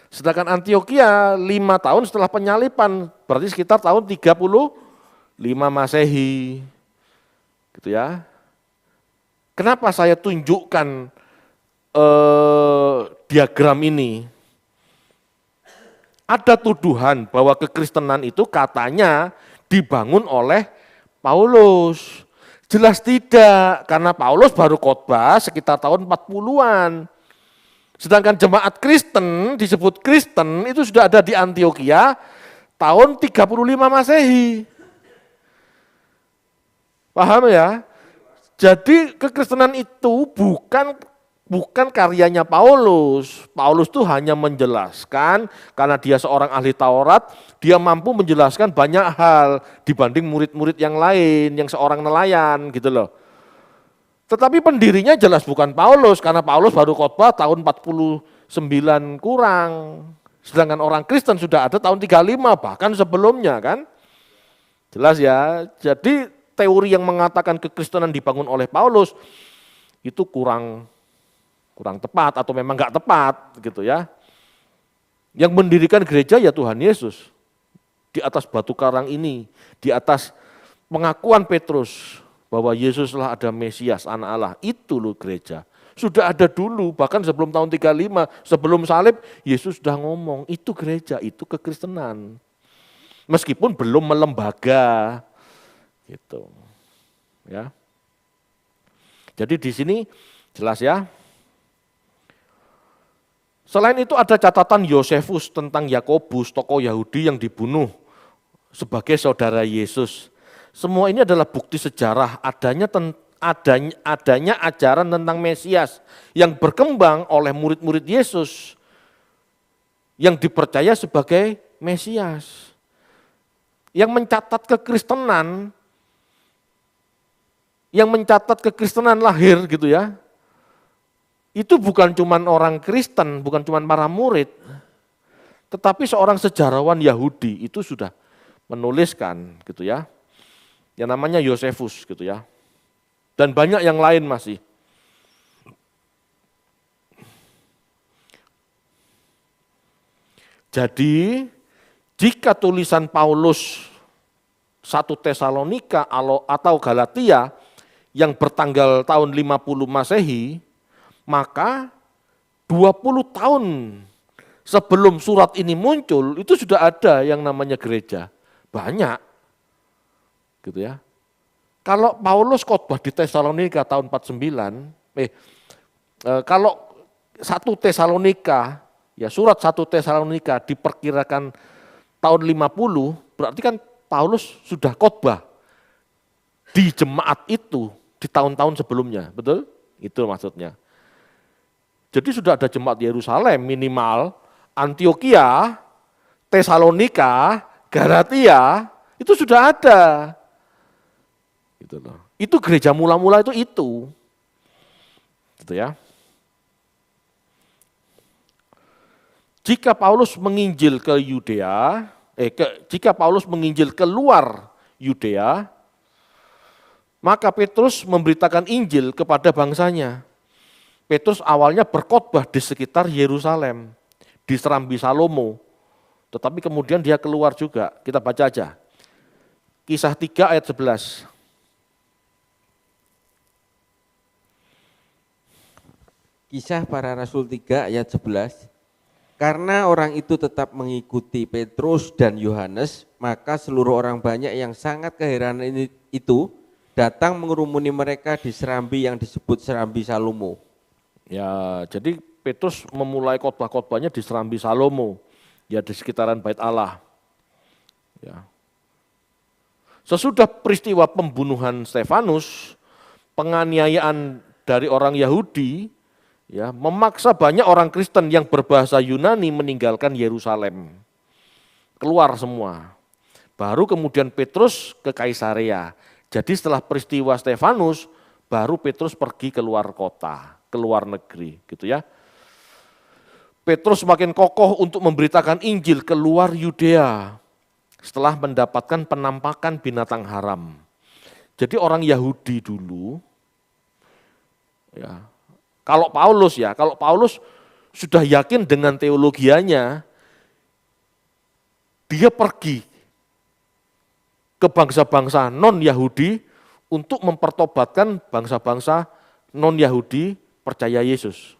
Sedangkan Antioquia 5 tahun setelah penyalipan, berarti sekitar tahun 35 Masehi. Gitu ya. Kenapa saya tunjukkan diagram ini? Ada tuduhan bahwa kekristenan itu katanya dibangun oleh Paulus. Jelas tidak, karena Paulus baru khotbah sekitar tahun 40-an. Sedangkan jemaat Kristen, disebut Kristen, itu sudah ada di Antioquia tahun 35 Masehi. Paham ya? Jadi kekristenan itu bukan karyanya Paulus. Paulus itu hanya menjelaskan, karena dia seorang ahli Taurat, dia mampu menjelaskan banyak hal dibanding murid-murid yang lain, yang seorang nelayan gitu loh. Tetapi pendirinya jelas bukan Paulus, karena Paulus baru khotbah tahun 49 kurang. Sedangkan orang Kristen sudah ada tahun 35, bahkan sebelumnya kan. Jelas ya, jadi teori yang mengatakan kekristenan dibangun oleh Paulus, itu kurang tepat atau memang enggak tepat gitu ya. Yang mendirikan gereja ya Tuhan Yesus. Di atas batu karang ini, di atas pengakuan Petrus, bahwa Yesuslah ada Mesias, anak Allah, itu loh gereja. Sudah ada dulu, bahkan sebelum tahun 35, sebelum salib, Yesus sudah ngomong, itu gereja, itu kekristenan. Meskipun belum melembaga, gitu. Ya. Jadi di sini jelas ya. Selain itu ada catatan Yosefus tentang Yakobus, tokoh Yahudi yang dibunuh sebagai saudara Yesus. Semua ini adalah bukti sejarah adanya ajaran tentang Mesias yang berkembang oleh murid-murid Yesus yang dipercaya sebagai Mesias. Yang mencatat kekristenan lahir gitu ya. Itu bukan cuma orang Kristen, bukan cuma para murid, tetapi seorang sejarawan Yahudi itu sudah menuliskan gitu ya. Yang namanya Yosefus gitu ya. Dan banyak yang lain masih. Jadi jika tulisan Paulus 1 Tesalonika atau Galatia yang bertanggal tahun 50 Masehi, maka 20 tahun sebelum surat ini muncul itu sudah ada yang namanya gereja. Banyak. Gitu ya. Kalau Paulus khotbah di Tesalonika tahun 49, kalau 1 Tesalonika, ya surat 1 Tesalonika diperkirakan tahun 50, berarti kan Paulus sudah khotbah di jemaat itu di tahun-tahun sebelumnya, betul? Itu maksudnya. Jadi sudah ada jemaat Yerusalem minimal, Antioquia, Tesalonika, Galatia, itu sudah ada. Gitu loh. Itu gereja mula-mula itu. Gitu ya. Jika Paulus menginjil ke Yudea, jika Paulus menginjil keluar Yudea, maka Petrus memberitakan Injil kepada bangsanya. Petrus awalnya berkhotbah di sekitar Yerusalem, di Serambi Salomo, tetapi kemudian dia keluar juga. Kita baca aja. Kisah 3 ayat 11. Kisah Para Rasul 3 ayat 11. Karena orang itu tetap mengikuti Petrus dan Yohanes, maka seluruh orang banyak yang sangat keheranan itu datang mengerumuni mereka di serambi yang disebut Serambi Salomo. Ya, jadi Petrus memulai khotbah-khotbahnya di Serambi Salomo, ya di sekitaran Bait Allah. Ya. Sesudah peristiwa pembunuhan Stefanus, penganiayaan dari orang Yahudi, ya, memaksa banyak orang Kristen yang berbahasa Yunani meninggalkan Yerusalem. Keluar semua. Baru kemudian Petrus ke Kaisarea. Jadi setelah peristiwa Stefanus, baru Petrus pergi keluar kota, keluar negeri, gitu ya. Petrus semakin kokoh untuk memberitakan Injil keluar Yudea setelah mendapatkan penampakan binatang haram. Jadi orang Yahudi dulu, ya, kalau Paulus sudah yakin dengan teologianya, dia pergi ke bangsa-bangsa non-Yahudi untuk mempertobatkan bangsa-bangsa non-Yahudi percaya Yesus,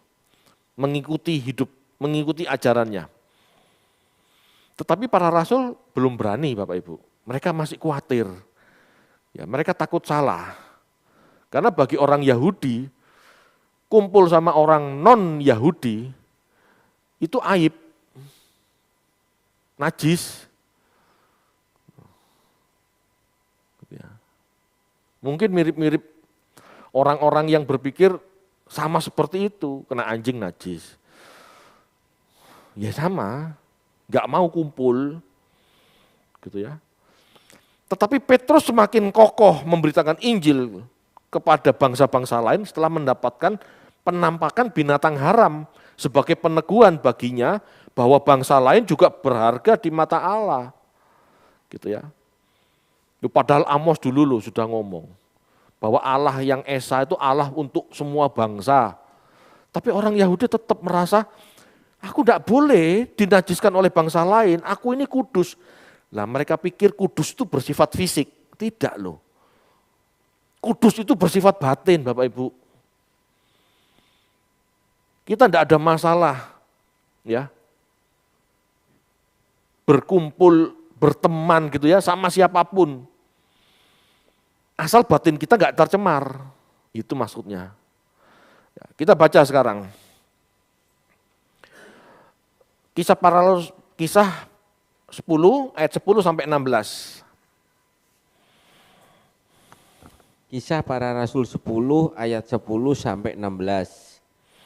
mengikuti ajarannya. Tetapi para rasul belum berani, Bapak Ibu. Mereka masih khawatir. Ya, mereka takut salah. Karena bagi orang Yahudi, kumpul sama orang non-Yahudi, itu aib, najis. Mungkin mirip-mirip orang-orang yang berpikir sama seperti itu, kena anjing najis. Ya sama, nggak mau kumpul, gitu ya. Tetapi Petrus semakin kokoh memberitakan Injil kepada bangsa-bangsa lain setelah mendapatkan penampakan binatang haram sebagai peneguhan baginya bahwa bangsa lain juga berharga di mata Allah, gitu ya. Padahal Amos dulu sudah ngomong bahwa Allah yang esa itu Allah untuk semua bangsa. Tapi orang Yahudi tetap merasa, aku tidak boleh dinajiskan oleh bangsa lain, aku ini kudus. Lah mereka pikir kudus itu bersifat fisik, tidak loh. Kudus itu bersifat batin, Bapak Ibu. Kita tidak ada masalah, ya, berkumpul, berteman gitu ya, sama siapapun. Asal batin kita nggak tercemar, itu maksudnya. Ya, kita baca sekarang. Kisah 10 ayat 10 sampai 16. Kisah Para Rasul 10 ayat 10 sampai 16.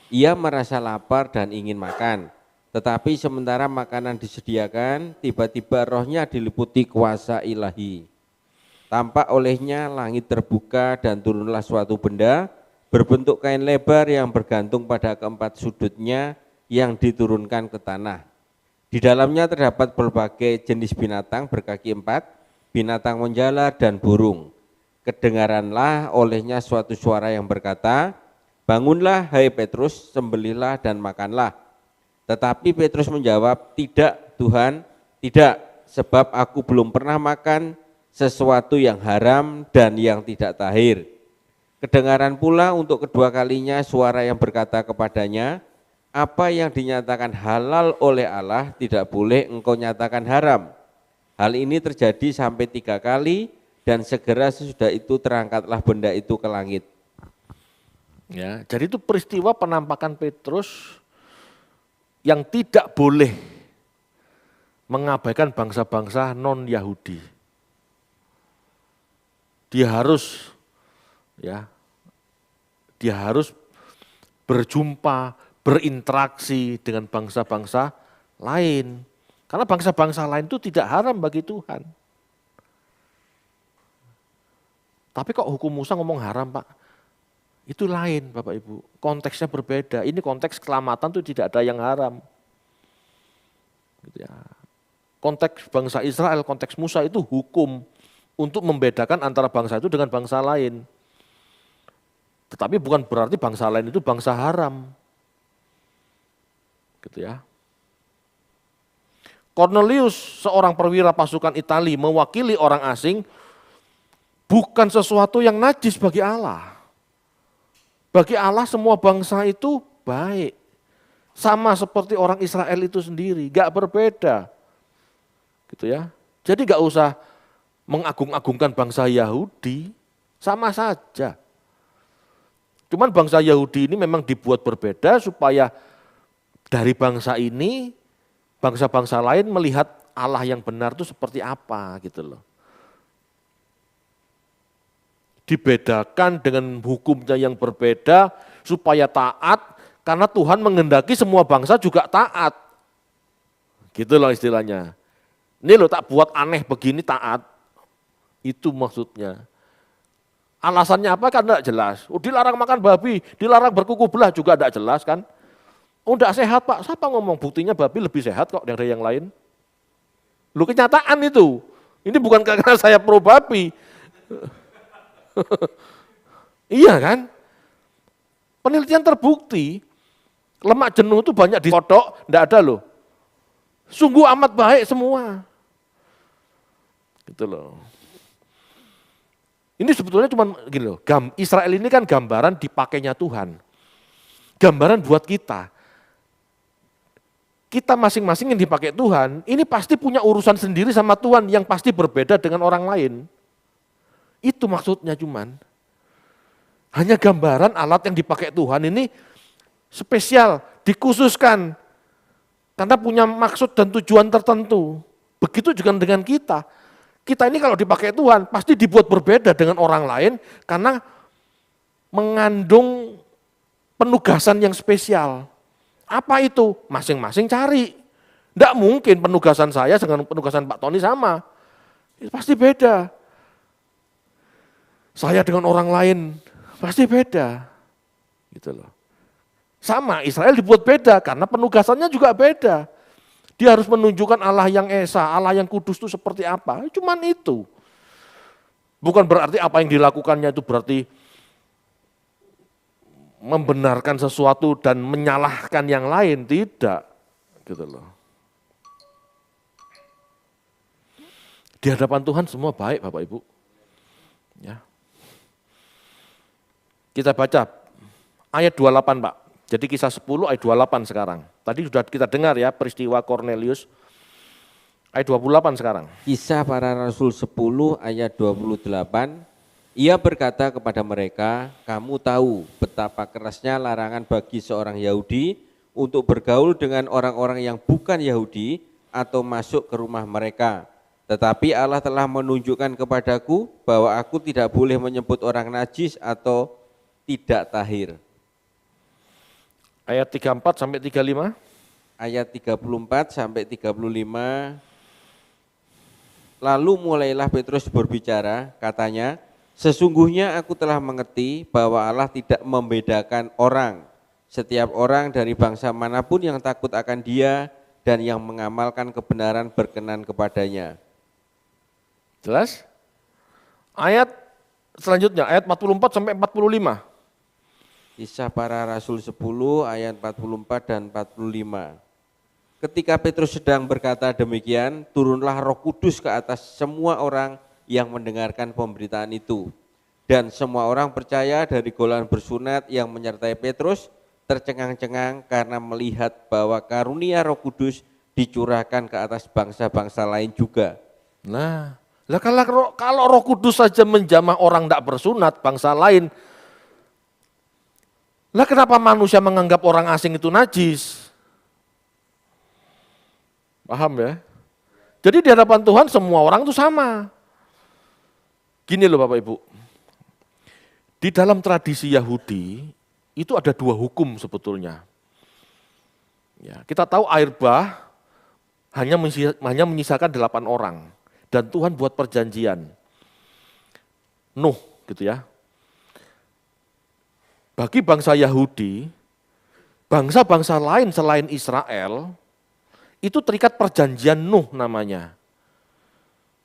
Ia merasa lapar dan ingin makan, tetapi sementara makanan disediakan, tiba-tiba rohnya diliputi kuasa ilahi. Tampak olehnya langit terbuka dan turunlah suatu benda berbentuk kain lebar yang bergantung pada keempat sudutnya yang diturunkan ke tanah. Di dalamnya terdapat berbagai jenis binatang berkaki empat, binatang menjalar dan burung. Kedengaranlah olehnya suatu suara yang berkata, bangunlah hai Petrus, sembelihlah dan makanlah. Tetapi Petrus menjawab, tidak Tuhan, tidak, sebab aku belum pernah makan sesuatu yang haram dan yang tidak tahir. Kedengaran pula untuk kedua kalinya suara yang berkata kepadanya, apa yang dinyatakan halal oleh Allah tidak boleh engkau nyatakan haram. Hal ini terjadi sampai 3 kali dan segera sesudah itu terangkatlah benda itu ke langit. Ya, jadi itu peristiwa penampakan Petrus yang tidak boleh mengabaikan bangsa-bangsa non-Yahudi. Dia harus berjumpa, berinteraksi dengan bangsa-bangsa lain. Karena bangsa-bangsa lain itu tidak haram bagi Tuhan. Tapi kok hukum Musa ngomong haram, Pak? Itu lain, Bapak Ibu. Konteksnya berbeda. Ini konteks keselamatan itu tidak ada yang haram. Gitu ya. Konteks bangsa Israel, konteks Musa itu hukum untuk membedakan antara bangsa itu dengan bangsa lain. Tetapi bukan berarti bangsa lain itu bangsa haram. Gitu ya. Cornelius, seorang perwira pasukan Italia mewakili orang asing, bukan sesuatu yang najis bagi Allah. Bagi Allah semua bangsa itu baik. Sama seperti orang Israel itu sendiri, gak berbeda. Gitu ya. Jadi gak usah mengagung-agungkan bangsa Yahudi, sama saja. Cuman bangsa Yahudi ini memang dibuat berbeda supaya dari bangsa ini, bangsa-bangsa lain melihat Allah yang benar itu seperti apa gitu loh. Dibedakan dengan hukumnya yang berbeda supaya taat, karena Tuhan menghendaki semua bangsa juga taat. Gitu loh istilahnya. Ini loh tak buat aneh begini taat. Itu maksudnya. Alasannya apa kan tidak jelas. Dilarang makan babi, dilarang berkuku belah juga tidak jelas kan. Oh tidak sehat Pak, siapa ngomong buktinya babi lebih sehat kok dari yang lain. Lu kenyataan itu. Ini bukan karena saya pro babi. Iya kan? Penelitian terbukti lemak jenuh itu banyak di kodok, tidak ada loh. Sungguh amat baik semua. Gitu loh. Ini sebetulnya cuma gini loh, Israel ini kan gambaran dipakainya Tuhan. Gambaran buat kita. Kita masing-masing yang dipakai Tuhan, ini pasti punya urusan sendiri sama Tuhan yang pasti berbeda dengan orang lain. Itu maksudnya cuman. Hanya gambaran alat yang dipakai Tuhan ini spesial, dikhususkan. Karena punya maksud dan tujuan tertentu. Begitu juga dengan kita. Kita ini kalau dipakai Tuhan pasti dibuat berbeda dengan orang lain karena mengandung penugasan yang spesial. Apa itu? Masing-masing cari. Tidak mungkin penugasan saya dengan penugasan Pak Tony sama. Itu pasti beda. Saya dengan orang lain pasti beda. Gitu loh. Sama, Israel dibuat beda karena penugasannya juga beda. Dia harus menunjukkan Allah yang Esa, Allah yang kudus itu seperti apa. Cuman itu. Bukan berarti apa yang dilakukannya itu berarti membenarkan sesuatu dan menyalahkan yang lain. Tidak. Gitu loh. Di hadapan Tuhan semua baik Bapak Ibu. Ya. Kita baca ayat 28 Pak. Jadi kisah 10 ayat 28 sekarang. Tadi sudah kita dengar ya peristiwa Kornelius. Ayat 28 sekarang. Kisah para Rasul 10 ayat 28. Ia berkata kepada mereka, kamu tahu betapa kerasnya larangan bagi seorang Yahudi untuk bergaul dengan orang-orang yang bukan Yahudi atau masuk ke rumah mereka. Tetapi Allah telah menunjukkan kepadaku bahwa aku tidak boleh menyebut orang najis atau tidak tahir. Ayat 34 sampai 35. Ayat 34 sampai 35. Lalu mulailah Petrus berbicara, katanya, sesungguhnya aku telah mengerti bahwa Allah tidak membedakan orang. Setiap orang dari bangsa manapun yang takut akan Dia dan yang mengamalkan kebenaran berkenan kepadanya. Jelas? Ayat selanjutnya, ayat 44 sampai 45. Kisah para Rasul 10 ayat 44 dan 45. Ketika Petrus sedang berkata demikian, turunlah Roh Kudus ke atas semua orang yang mendengarkan pemberitaan itu. Dan semua orang percaya dari golongan bersunat yang menyertai Petrus tercengang-cengang karena melihat bahwa karunia Roh Kudus dicurahkan ke atas bangsa-bangsa lain juga. Nah, kalau Roh Kudus saja menjamah orang tidak bersunat, bangsa lain, lah kenapa manusia menganggap orang asing itu najis? Paham ya? Jadi di hadapan Tuhan semua orang itu sama. Gini loh Bapak Ibu, di dalam tradisi Yahudi itu ada dua hukum sebetulnya. Ya, kita tahu air bah hanya menyisakan 8 orang dan Tuhan buat perjanjian. Nuh gitu ya. Bagi bangsa Yahudi, bangsa-bangsa lain selain Israel, itu terikat perjanjian Nuh namanya.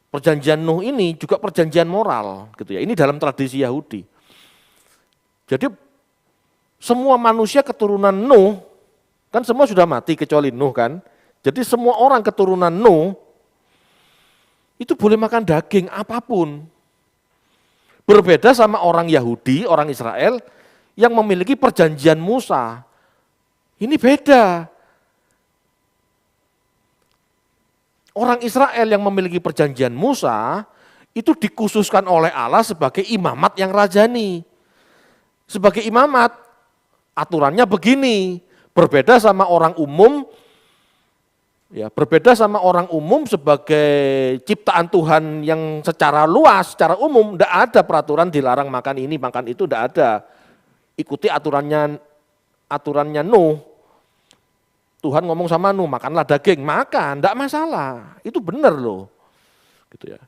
Perjanjian Nuh ini juga perjanjian moral, gitu ya. Ini dalam tradisi Yahudi. Jadi semua manusia keturunan Nuh, kan semua sudah mati kecuali Nuh kan. Jadi semua orang keturunan Nuh, itu boleh makan daging apapun. Berbeda sama orang Yahudi, orang Israel, yang memiliki perjanjian Musa. Ini beda. Orang Israel yang memiliki perjanjian Musa, itu dikhususkan oleh Allah sebagai imamat yang rajani. Sebagai imamat, aturannya begini, berbeda sama orang umum, ya berbeda sama orang umum sebagai ciptaan Tuhan yang secara luas, secara umum, tidak ada peraturan dilarang makan ini, makan itu, tidak ada. Ikuti aturannya Nuh. Tuhan ngomong sama Nuh, makanlah daging, makan, tidak masalah, itu benar loh. Gitu ya.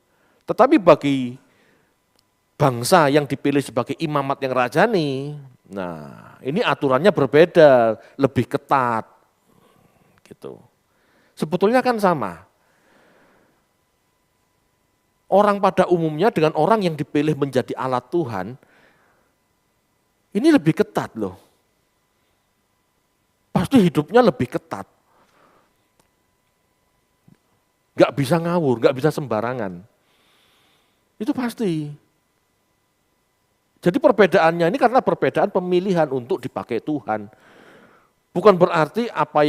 Tetapi bagi bangsa yang dipilih sebagai imamat yang rajani, nah ini aturannya berbeda, lebih ketat. Gitu. Sebetulnya kan sama. Orang pada umumnya dengan orang yang dipilih menjadi alat Tuhan, ini lebih ketat loh. Pasti hidupnya lebih ketat. Gak bisa ngawur, gak bisa sembarangan. Itu pasti. Jadi perbedaannya ini karena perbedaan pemilihan untuk dipakai Tuhan. Bukan berarti apa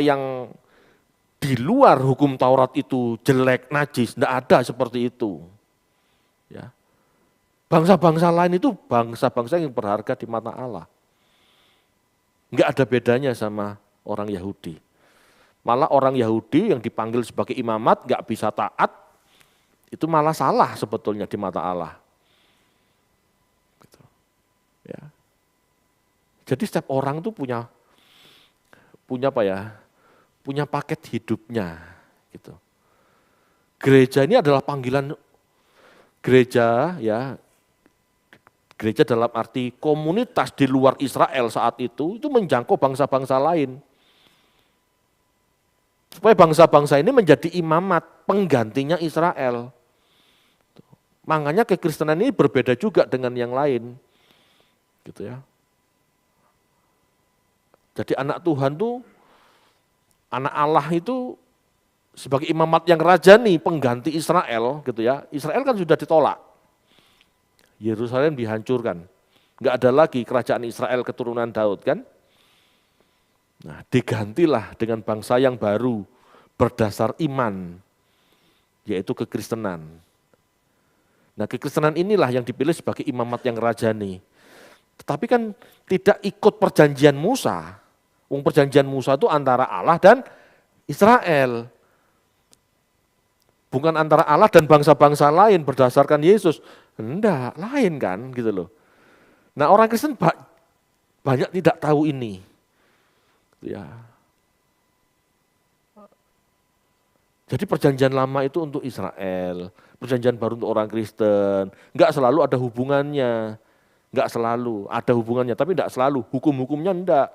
yang di luar hukum Taurat itu jelek, najis, tidak ada seperti itu. Ya. Bangsa-bangsa lain itu bangsa-bangsa yang berharga di mata Allah. Enggak ada bedanya sama orang Yahudi. Malah orang Yahudi yang dipanggil sebagai imamat enggak bisa taat, itu malah salah sebetulnya di mata Allah. Gitu. Ya. Jadi setiap orang tuh punya apa ya? Punya paket hidupnya. Gitu. Gereja ini adalah panggilan gereja ya. Gereja dalam arti komunitas di luar Israel saat itu menjangkau bangsa-bangsa lain. Supaya bangsa-bangsa ini menjadi imamat penggantinya Israel. Makanya kekristenan ini berbeda juga dengan yang lain. Gitu ya. Jadi anak Tuhan tuh, anak Allah itu sebagai imamat yang rajani pengganti Israel gitu ya. Israel kan sudah ditolak. Yerusalem dihancurkan. Enggak ada lagi kerajaan Israel keturunan Daud kan. Nah, digantilah dengan bangsa yang baru berdasar iman, yaitu kekristenan. Nah, kekristenan inilah yang dipilih sebagai imamat yang rajani. Tetapi kan tidak ikut perjanjian Musa. Perjanjian Musa itu antara Allah dan Israel. Bukan antara Allah dan bangsa-bangsa lain berdasarkan Yesus. Enggak, lain kan gitu loh. Nah orang Kristen banyak tidak tahu ini. Ya. Jadi perjanjian lama itu untuk Israel, perjanjian baru untuk orang Kristen. Enggak selalu ada hubungannya. Enggak selalu ada hubungannya, tapi enggak selalu. Hukum-hukumnya enggak.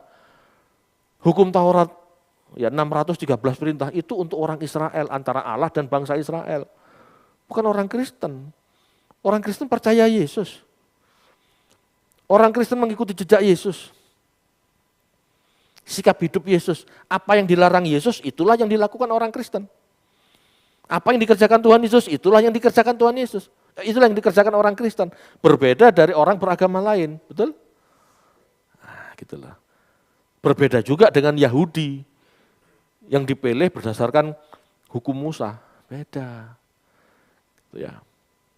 Hukum Taurat ya 613 perintah itu untuk orang Israel, antara Allah dan bangsa Israel. Bukan orang Kristen. Orang Kristen percaya Yesus. Orang Kristen mengikuti jejak Yesus. Sikap hidup Yesus. Apa yang dilarang Yesus, itulah yang dilakukan orang Kristen. Apa yang dikerjakan Tuhan Yesus, itulah yang dikerjakan Tuhan Yesus. Itulah yang dikerjakan orang Kristen. Berbeda dari orang beragama lain. Betul? Nah, gitulah. Berbeda juga dengan Yahudi yang dipilih berdasarkan hukum Musa. Beda. Ya.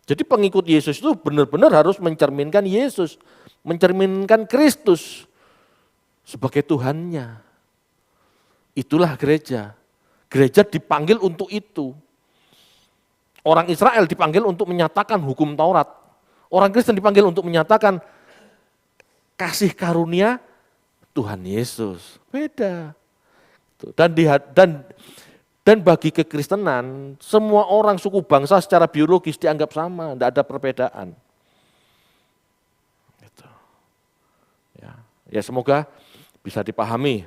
Jadi pengikut Yesus itu benar-benar harus mencerminkan Yesus, mencerminkan Kristus sebagai Tuhannya. Itulah gereja. Gereja dipanggil untuk itu. Orang Israel dipanggil untuk menyatakan hukum Taurat. Orang Kristen dipanggil untuk menyatakan kasih karunia Tuhan Yesus. Beda. Dan bagi kekristenan, semua orang suku bangsa secara biologis dianggap sama, tidak ada perbedaan. Gitu. Ya semoga bisa dipahami